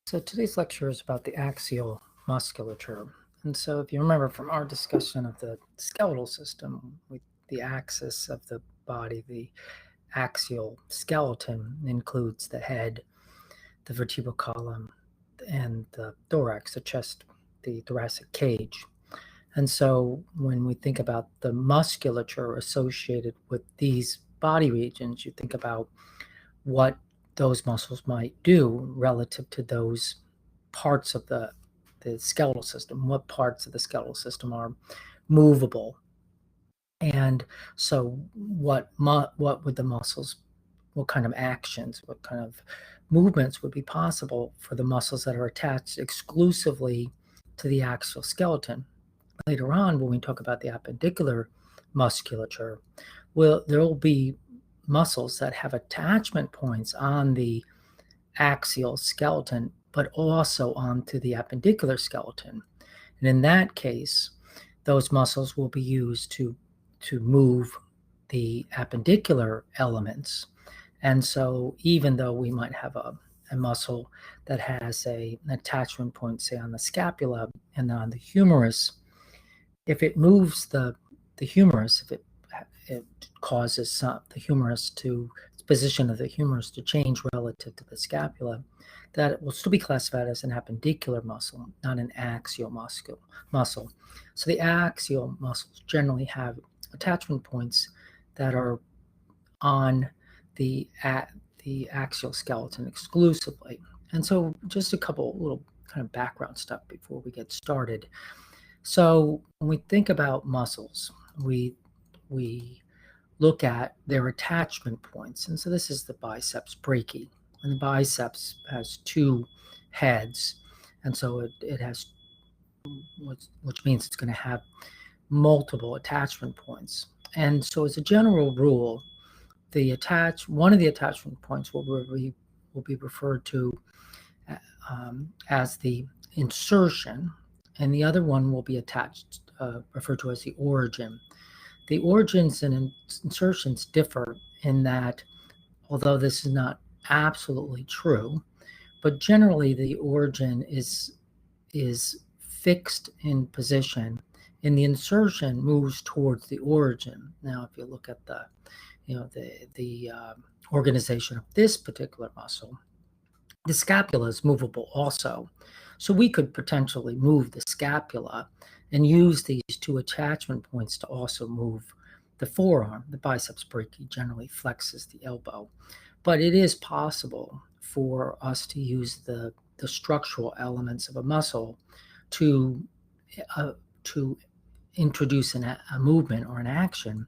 So today's lecture is about the axial musculature. And so if you remember from our discussion of the skeletal system, the axis of the body, the axial skeleton includes the head, the vertebral column, and the thorax, the chest, the thoracic cage. And so when we think about the musculature associated with these body regions, you think about what those muscles might do relative to those parts of the skeletal system, what parts of the skeletal system are movable. And so what would the muscles, what kind of actions, what kind of movements would be possible for the muscles that are attached exclusively to the axial skeleton? Later on, when we talk about the appendicular musculature, there will be muscles that have attachment points on the axial skeleton, but also onto the appendicular skeleton. And in that case, those muscles will be used to move the appendicular elements. And so even though we might have a muscle that has an attachment point, say on the scapula and on the humerus, if it moves the humerus, if it causes the humerus to position of the humerus to change relative to the scapula, that it will still be classified as an appendicular muscle, not an axial muscle. So the axial muscles generally have attachment points that are on the axial skeleton exclusively. And so just a couple little kind of background stuff before we get started. So when we think about muscles, we look at their attachment points. And so this is the biceps brachii. And the biceps has two heads. And so it has, which means it's going to have multiple attachment points. And so as a general rule, one of the attachment points will be referred to as the insertion, and the other one will be referred to as the origin. The origins and insertions differ in that, although this is not absolutely true, but generally the origin is fixed in position, and the insertion moves towards the origin. Now, if you look at the organization of this particular muscle, the scapula is movable also. So we could potentially move the scapula and use these two attachment points to also move the forearm. The biceps brachii generally flexes the elbow. But it is possible for us to use the structural elements of a muscle to introduce a movement or an action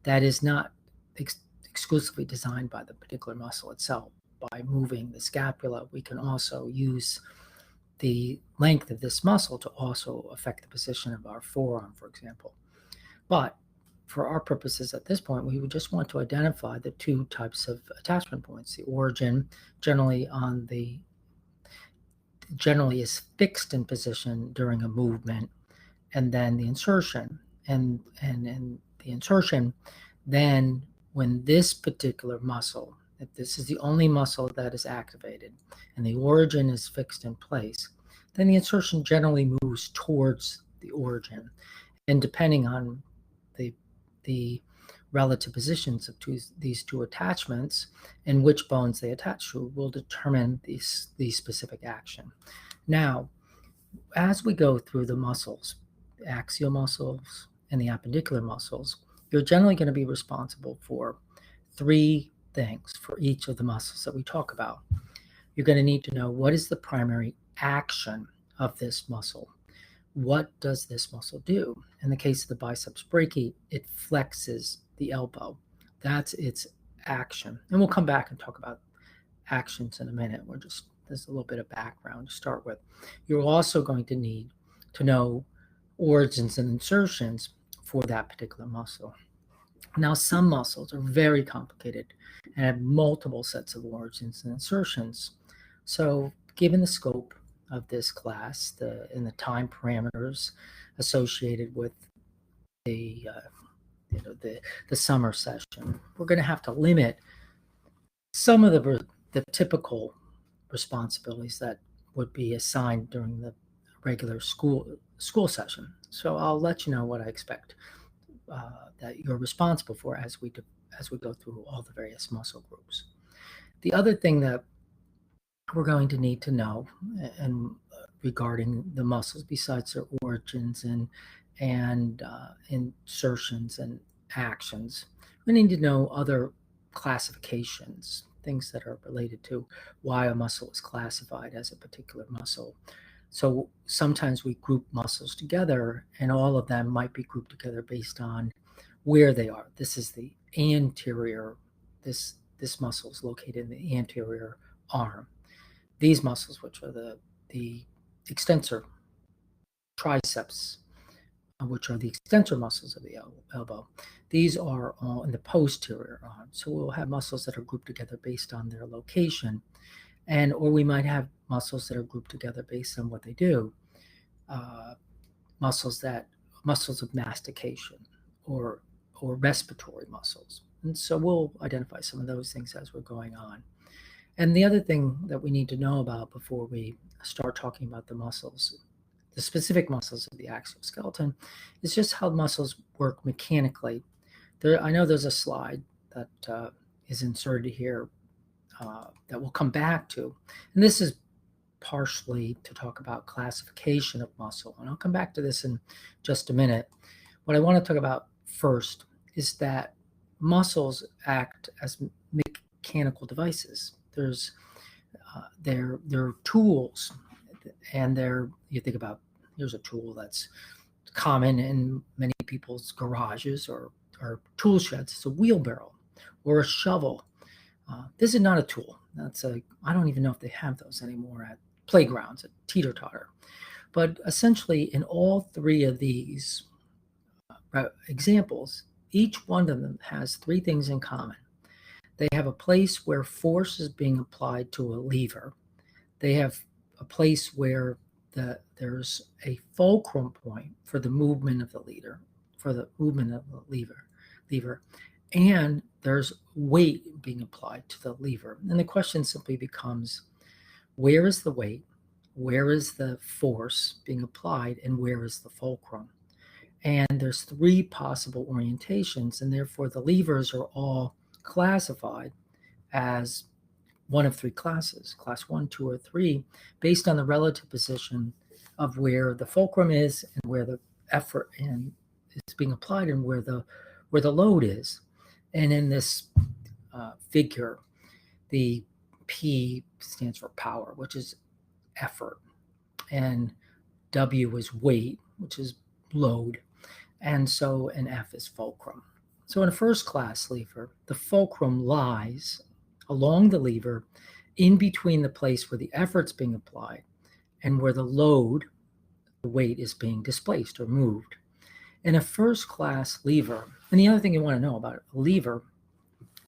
that is not exclusively designed by the particular muscle itself. By moving the scapula, we can also use the length of this muscle to also affect the position of our forearm, for example. But for our purposes at this point, we would just want to identify the two types of attachment points. The origin generally is fixed in position during a movement, and then the insertion. And the insertion, then when this particular muscle, if this is the only muscle that is activated and the origin is fixed in place, then the insertion generally moves towards the origin. And depending on the relative positions of these two attachments and which bones they attach to will determine the specific action. Now, as we go through the muscles, the axial muscles and the appendicular muscles, you're generally going to be responsible for three things for each of the muscles that we talk about. You're going to need to know what is the primary action of this muscle. What does this muscle do? In the case of the biceps brachii, it flexes the elbow. That's its action. And we'll come back and talk about actions in a minute. There's a little bit of background to start with. You're also going to need to know origins and insertions for that particular muscle. Now, some muscles are very complicated and have multiple sets of origins and insertions. So, given the scope of this class and the time parameters associated with the summer session, we're going to have to limit some of the typical responsibilities that would be assigned during the regular school session. So I'll let you know what I expect that you're responsible for as we go through all the various muscle groups. The other thing that we're going to need to know and regarding the muscles, besides their origins and insertions and actions, we need to know other classifications, things that are related to why a muscle is classified as a particular muscle. So sometimes we group muscles together, and all of them might be grouped together based on where they are. This is the anterior. This muscle is located in the anterior arm. These muscles, which are the extensor triceps, which are the extensor muscles of the elbow, these are all in the posterior arm. So we'll have muscles that are grouped together based on their location, or we might have muscles that are grouped together based on what they do. Muscles of mastication or respiratory muscles. And so we'll identify some of those things as we're going on. And the other thing that we need to know about before we start talking about the muscles, the specific muscles of the axial skeleton, is just how muscles work mechanically. I know there's a slide that is inserted here that we'll come back to. And this is partially to talk about classification of muscle. And I'll come back to this in just a minute. What I want to talk about first is that muscles act as mechanical devices. They're tools, and you think about, here's a tool that's common in many people's garages or tool sheds. It's a wheelbarrow or a shovel. This is not a tool. I don't even know if they have those anymore at playgrounds, at teeter-totter. But essentially, in all three of these examples, each one of them has three things in common. They have a place where force is being applied to a lever. They have a place where there's a fulcrum point for the movement of the lever, and there's weight being applied to the lever. And the question simply becomes, where is the weight, where is the force being applied, and where is the fulcrum? And there's three possible orientations, and therefore the levers are all classified as one of three classes, class 1, 2, or 3, based on the relative position of where the fulcrum is and where the effort is being applied and where the load is. And in this figure, the P stands for power, which is effort, and W is weight, which is load, and so an F is fulcrum. So in a first class lever, the fulcrum lies along the lever in between the place where the effort's being applied and where the load, the weight, is being displaced or moved. In a first class lever, and the other thing you want to know about a lever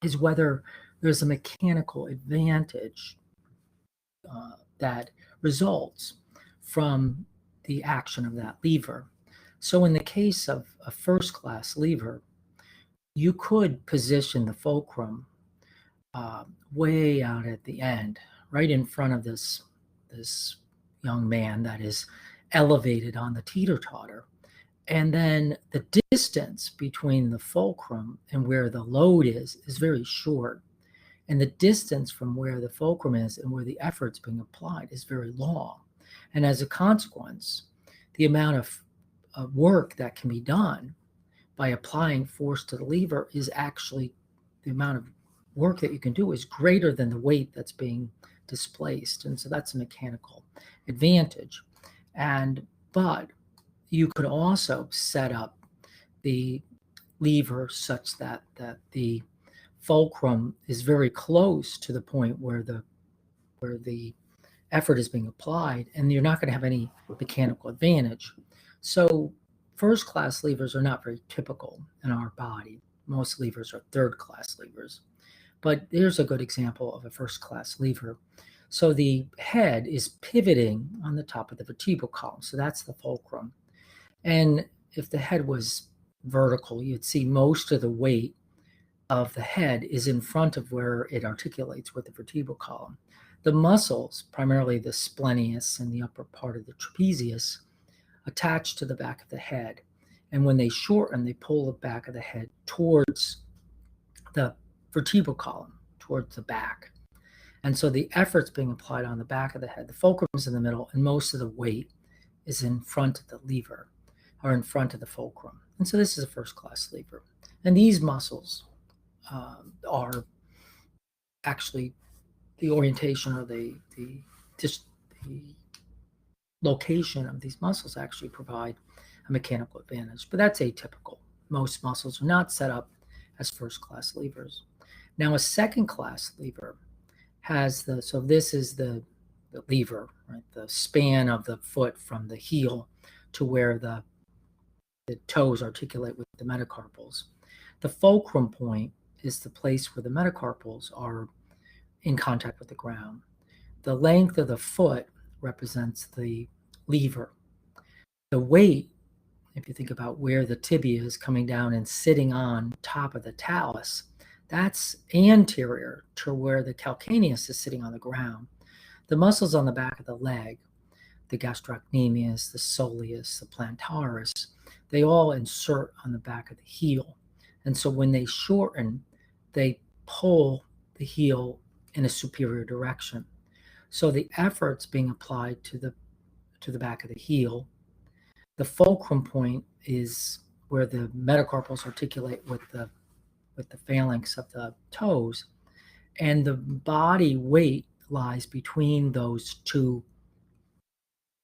is whether there's a mechanical advantage that results from the action of that lever. So in the case of a first class lever, you could position the fulcrum way out at the end, right in front of this young man that is elevated on the teeter-totter. And then the distance between the fulcrum and where the load is very short. And the distance from where the fulcrum is and where the effort's being applied is very long. And as a consequence, the amount of work that can be done by applying force to the lever is actually, the amount of work that you can do is greater than the weight that's being displaced. And so that's a mechanical advantage. But you could also set up the lever such that the fulcrum is very close to the point where the effort is being applied, and you're not going to have any mechanical advantage. So first class levers are not very typical in our body. Most levers are third class levers. But here's a good example of a first class lever. So the head is pivoting on the top of the vertebral column. So that's the fulcrum. And if the head was vertical, you'd see most of the weight of the head is in front of where it articulates with the vertebral column. The muscles, primarily the splenius and the upper part of the trapezius, attach to the back of the head. And when they shorten, they pull the back of the head towards the vertebral column, towards the back. And so the effort's being applied on the back of the head. The fulcrum is in the middle, and most of the weight is in front of the lever, or in front of the fulcrum. And so this is a first-class lever. And these muscles are actually the orientation, or the location of these muscles actually provide a mechanical advantage. But that's atypical. Most muscles are not set up as first-class levers. Now, a second-class lever has so this is the lever, right? The span of the foot from the heel to where the toes articulate with the metacarpals. The fulcrum point is the place where the metacarpals are in contact with the ground. The length of the foot represents the lever. The weight, if you think about where the tibia is coming down and sitting on top of the talus, that's anterior to where the calcaneus is sitting on the ground. The muscles on the back of the leg, the gastrocnemius, the soleus, the plantaris, they all insert on the back of the heel. And so when they shorten, they pull the heel in a superior direction. So the effort's being applied to the back of the heel. The fulcrum point is where the metacarpals articulate with the phalanx of the toes, and the body weight lies between those two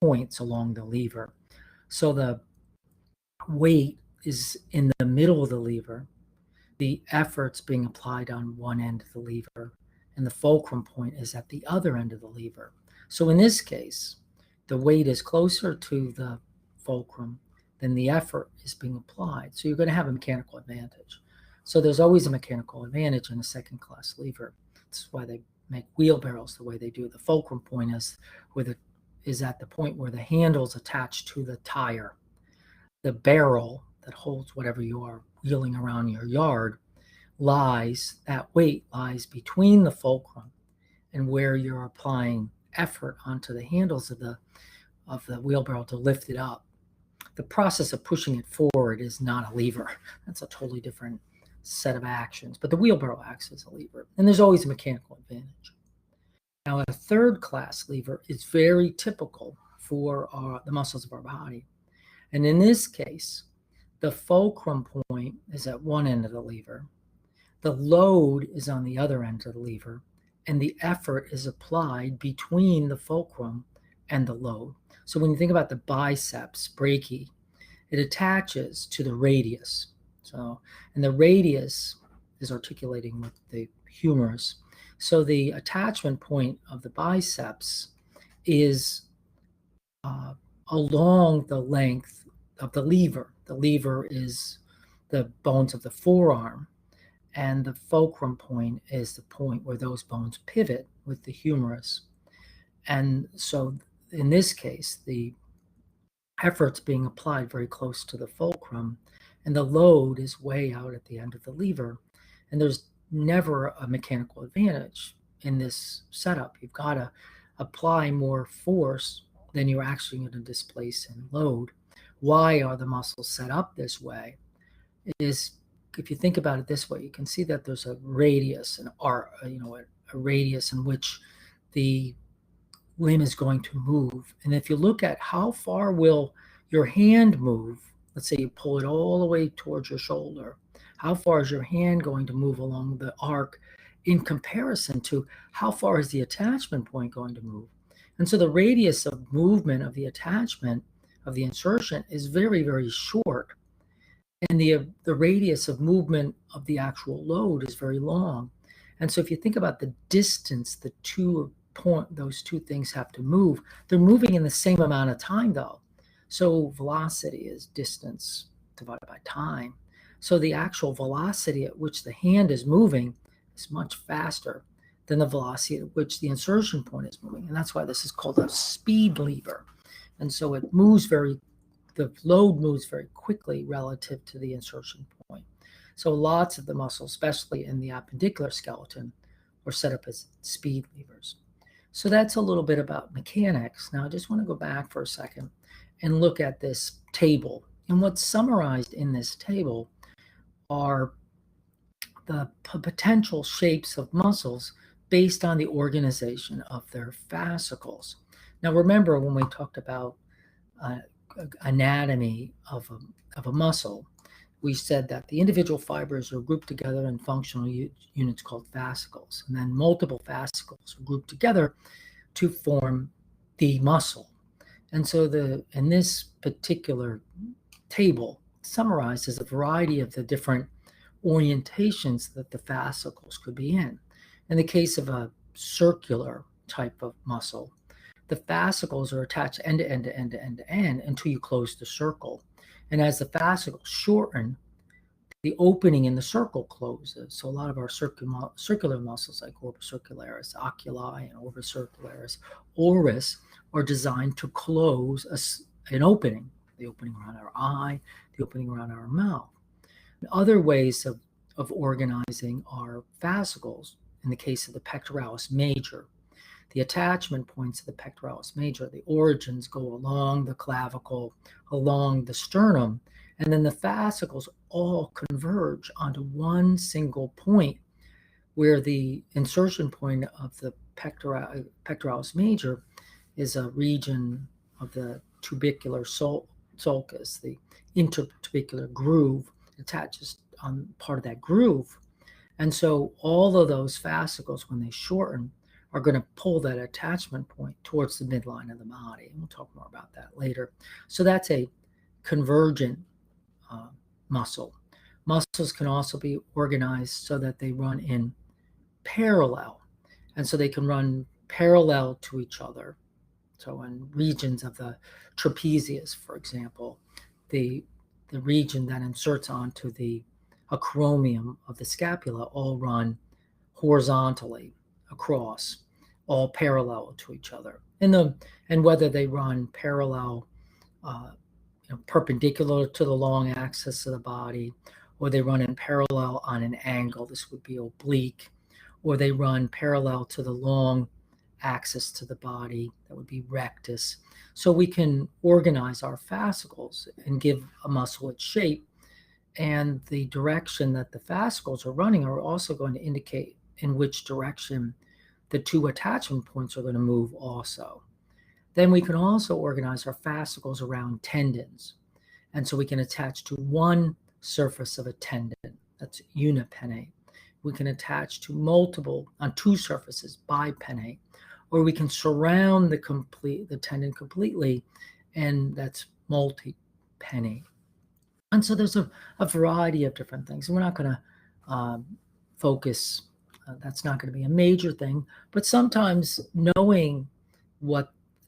points along the lever. So the weight is in the middle of the lever, the effort's being applied on one end of the lever, and the fulcrum point is at the other end of the lever. So in this case, the weight is closer to the fulcrum than the effort is being applied. So you're going to have a mechanical advantage. So there's always a mechanical advantage in a second-class lever. That's why they make wheelbarrows the way they do. The fulcrum point is at the point where the handle's attached to the tire. The barrel that holds whatever you are wheeling around your yard that weight lies between the fulcrum and where you're applying effort onto the handles of the wheelbarrow to lift it up. The process of pushing it forward is not a lever. That's a totally different set of actions. But the wheelbarrow acts as a lever, and there's always a mechanical advantage. Now, a third-class lever is very typical for the muscles of our body. And in this case, the fulcrum point is at one end of the lever. The load is on the other end of the lever, and the effort is applied between the fulcrum and the load. So when you think about the biceps brachii, it attaches to the radius. And the radius is articulating with the humerus. So the attachment point of the biceps is along the length of the lever. The lever is the bones of the forearm, and the fulcrum point is the point where those bones pivot with the humerus. And so in this case, the effort's being applied very close to the fulcrum, and the load is way out at the end of the lever. And there's never a mechanical advantage in this setup. You've got to apply more force than you're actually going to displace in load. Why are the muscles set up this way? Is if you think about it this way, you can see that there's a radius, a radius in which the limb is going to move. And if you look at how far will your hand move, let's say you pull it all the way towards your shoulder, how far is your hand going to move along the arc in comparison to how far is the attachment point going to move? And so the radius of movement of the attachment of the insertion is very, very short. And the radius of movement of the actual load is very long. And so if you think about the distance, those two things have to move, they're moving in the same amount of time though. So velocity is distance divided by time. So the actual velocity at which the hand is moving is much faster than the velocity at which the insertion point is moving. And that's why this is called a speed lever. And so the load moves very quickly relative to the insertion point. So lots of the muscles, especially in the appendicular skeleton, are set up as speed levers. So that's a little bit about mechanics. Now I just want to go back for a second and look at this table. And what's summarized in this table are the potential shapes of muscles based on the organization of their fascicles. Now remember when we talked about anatomy of a muscle, we said that the individual fibers are grouped together in functional units called fascicles, and then multiple fascicles are grouped together to form the muscle. And so in this particular table summarizes a variety of the different orientations that the fascicles could be in. In the case of a circular type of muscle, the fascicles are attached end to end to end to end to end until you close the circle. And as the fascicles shorten, the opening in the circle closes. So a lot of our circular muscles like orbis circularis, oculi, and orbis circularis, oris, are designed to close an opening, the opening around our eye, the opening around our mouth. Other ways of organizing our fascicles, in the case of the pectoralis major, the attachment points of the pectoralis major, the origins go along the clavicle, along the sternum, and then the fascicles all converge onto one single point where the insertion point of the pectoralis major is a region of the tubercular sulcus, the intertubercular groove attaches on part of that groove. And so all of those fascicles, when they shorten, are going to pull that attachment point towards the midline of the body. And we'll talk more about that later. So that's a convergent muscle. Muscles can also be organized so that they run in parallel. And so they can run parallel to each other. So in regions of the trapezius, for example, the region that inserts onto the acromion of the scapula all run horizontally across, all parallel to each other. And whether they run parallel, perpendicular to the long axis of the body, or they run in parallel on an angle, this would be oblique, or they run parallel to the long axis to the body, that would be rectus. So we can organize our fascicles and give a muscle its shape, and the direction that the fascicles are running are also going to indicate in which direction the two attachment points are going to move also. Then we can also organize our fascicles around tendons. And so we can attach to one surface of a tendon, that's unipennate. We can attach to multiple, on two surfaces, bipennate. Or we can surround the tendon completely, and that's multipennate. And so there's a variety of different things. And we're not going to focus, that's not going to be a major thing, but sometimes knowing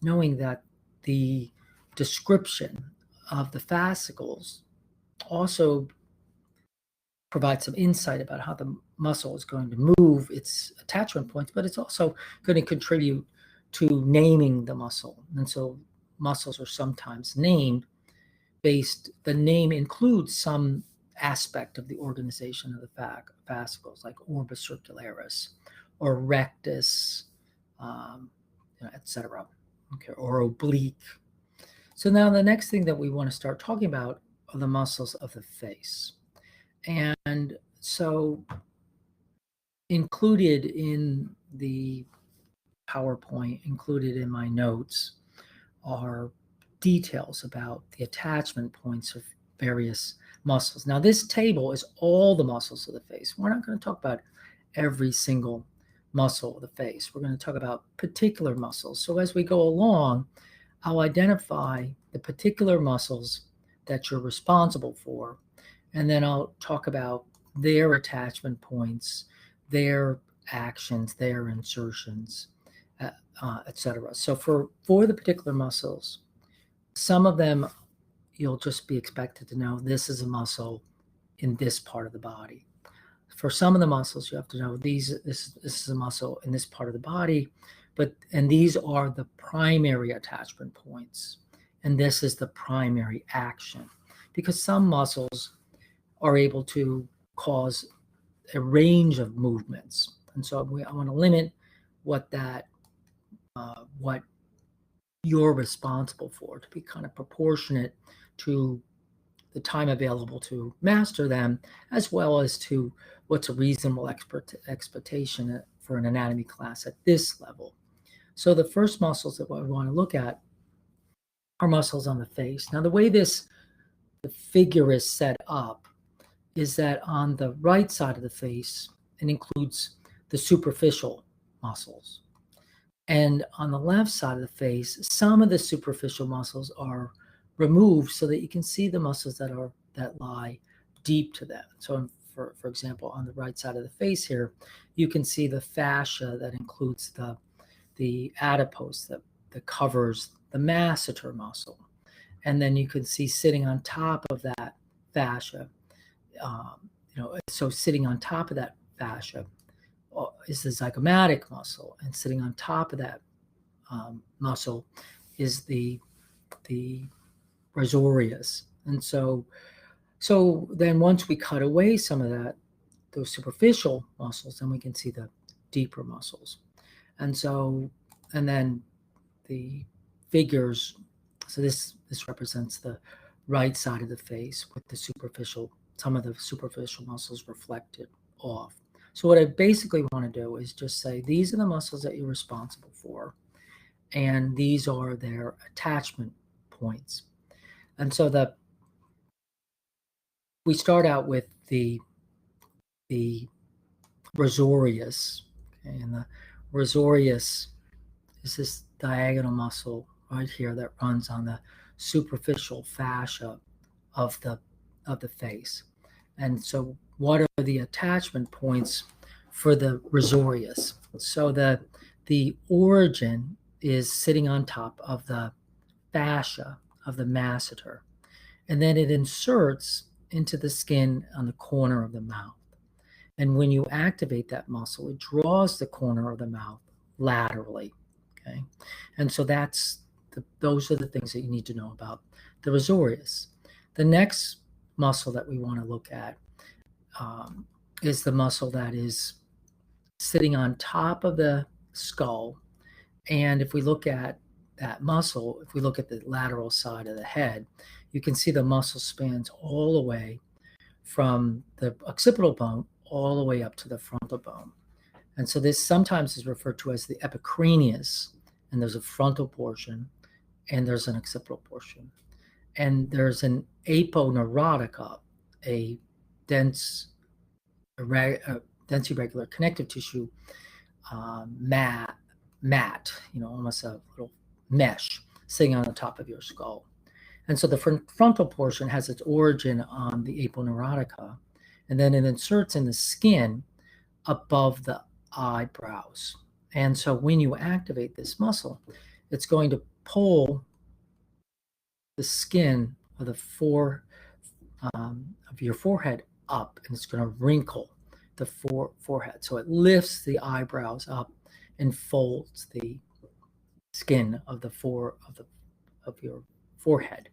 that the description of the fascicles also provides some insight about how the muscle is going to move its attachment points, but it's also going to contribute to naming the muscle. And so muscles are sometimes named the name includes some aspect of the organization of the fascicles, like orbis circularis or rectus, etc., okay, or oblique. So now the next thing that we want to start talking about are the muscles of the face. And so included in the PowerPoint, included in my notes, are details about the attachment points of various muscles. Now, this table is all the muscles of the face. We're not going to talk about every single muscle of the face. We're going to talk about particular muscles. So as we go along, I'll identify the particular muscles that you're responsible for, and then I'll talk about their attachment points, their actions, their insertions, etc. So for the particular muscles, some of them you'll just be expected to know this is a muscle in this part of the body. For some of the muscles, you have to know this is a muscle in this part of the body, and these are the primary attachment points, and this is the primary action, because some muscles are able to cause a range of movements, and so I want to limit what that what you're responsible for, to be kind of proportionate to the time available to master them, as well as to what's a reasonable expectation for an anatomy class at this level. So the first muscles that we want to look at are muscles on the face. Now, the way the figure is set up is that on the right side of the face, it includes the superficial muscles. And on the left side of the face, some of the superficial muscles are removed so that you can see the muscles that lie deep to them. So for example, on the right side of the face here, you can see the fascia that includes the adipose that covers the masseter muscle. And then you can see sitting on top of that fascia, so sitting on top of that fascia is the zygomatic muscle, and sitting on top of that muscle is the rasorius. And so then once we cut away some of those superficial muscles, then we can see the deeper muscles. And then the figures, so this represents the right side of the face with some of the superficial muscles reflected off. So what I basically want to do is just say, these are the muscles that you're responsible for, and these are their attachment points. And so we start out with the rasorius, okay? And the rasorius is this diagonal muscle right here that runs on the superficial fascia of the face. And so what are the attachment points for the rasorius? So the origin is sitting on top of the fascia of the masseter, and then it inserts into the skin on the corner of the mouth. And when you activate that muscle, it draws the corner of the mouth laterally. Okay, and so those are the things that you need to know about the rasorius. The next muscle that we want to look at is the muscle that is sitting on top of the skull. And if we look at that muscle, if we look at the lateral side of the head, you can see the muscle spans all the way from the occipital bone all the way up to the frontal bone. And so this sometimes is referred to as the epicranius, and there's a frontal portion and there's an occipital portion. And there's an aponeurotica, a dense irregular connective tissue mat, almost a little mesh sitting on the top of your skull. And so the frontal portion has its origin on the aponeurotica, and then it inserts in the skin above the eyebrows. And so when you activate this muscle, it's going to pull the skin of of your forehead up, and it's going to wrinkle the forehead. So it lifts the eyebrows up and folds the skin of your forehead.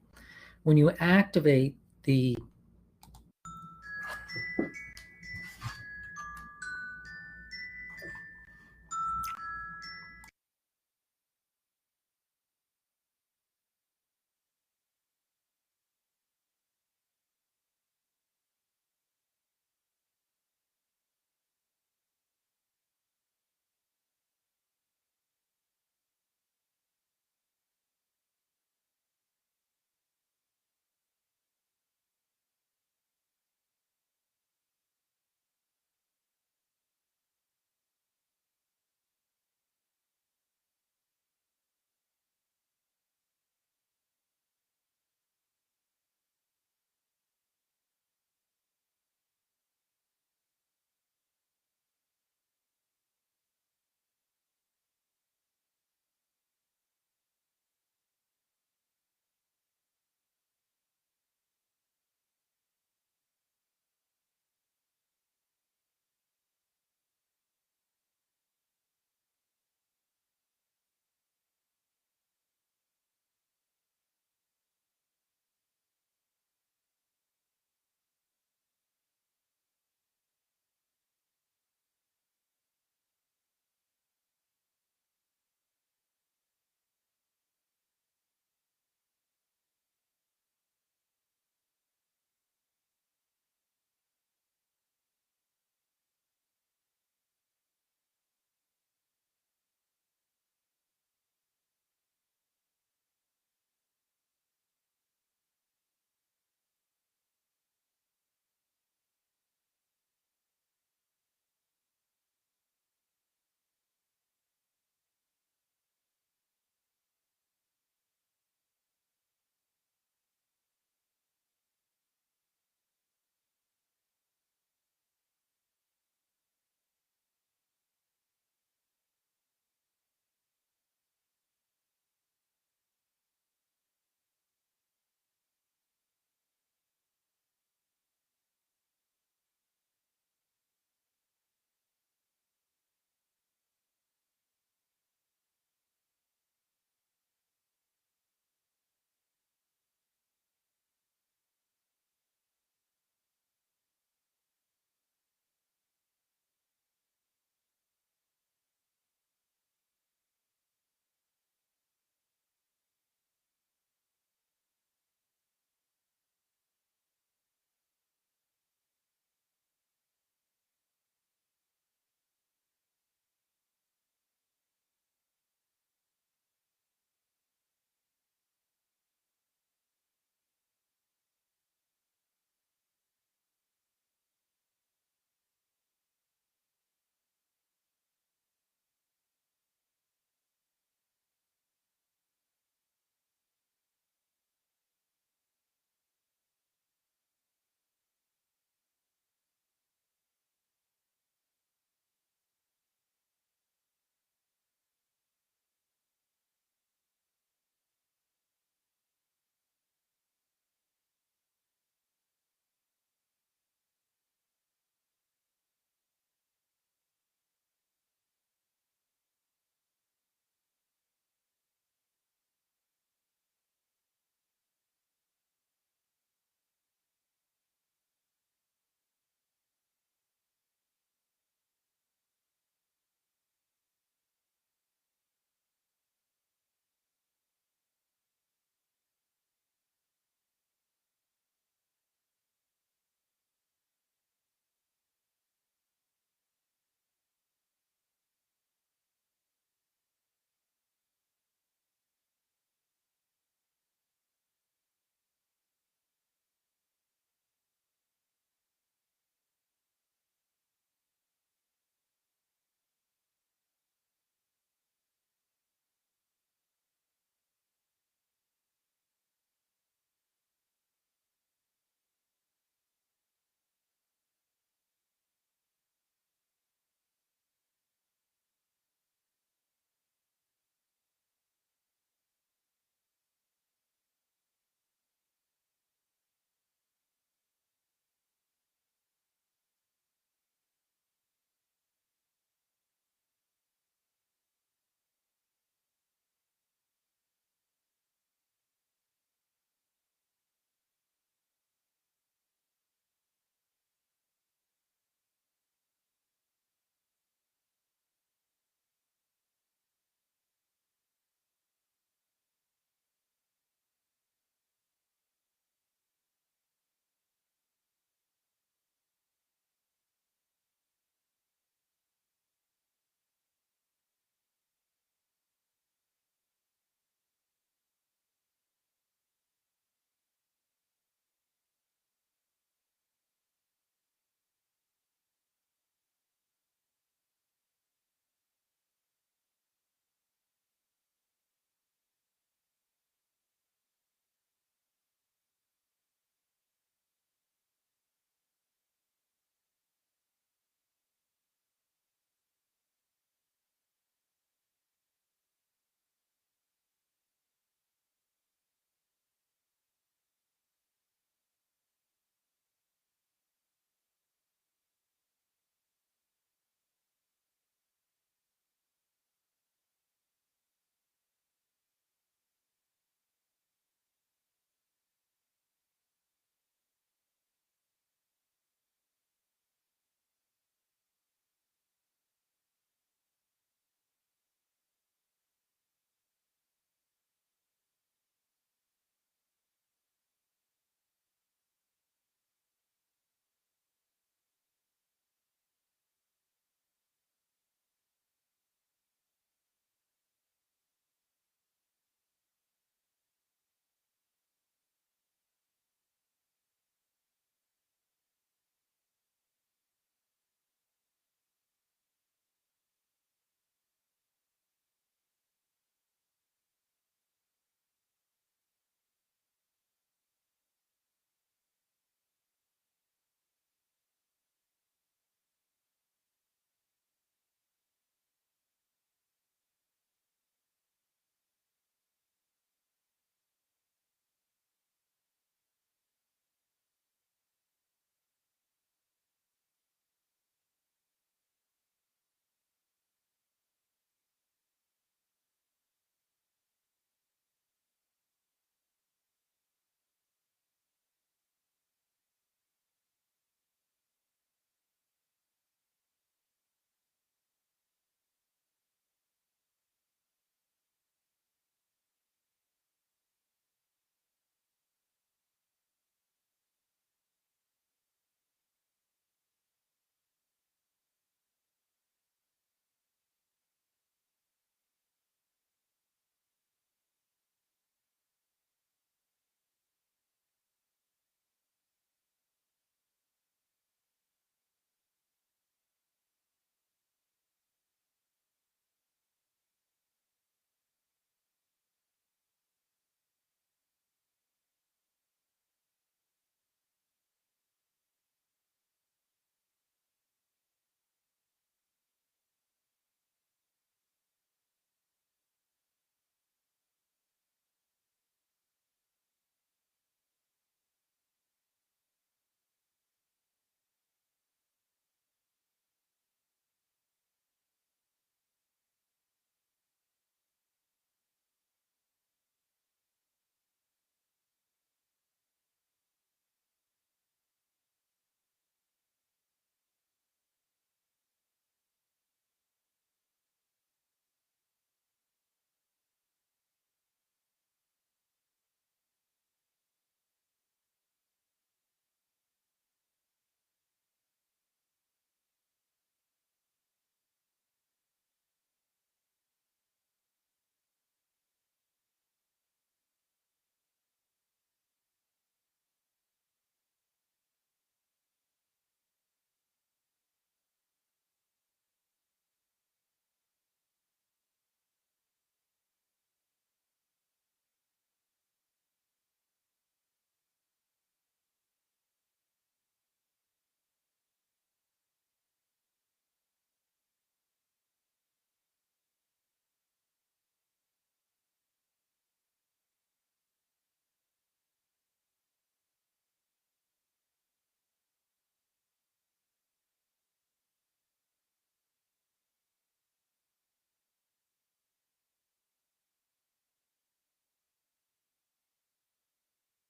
When you activate the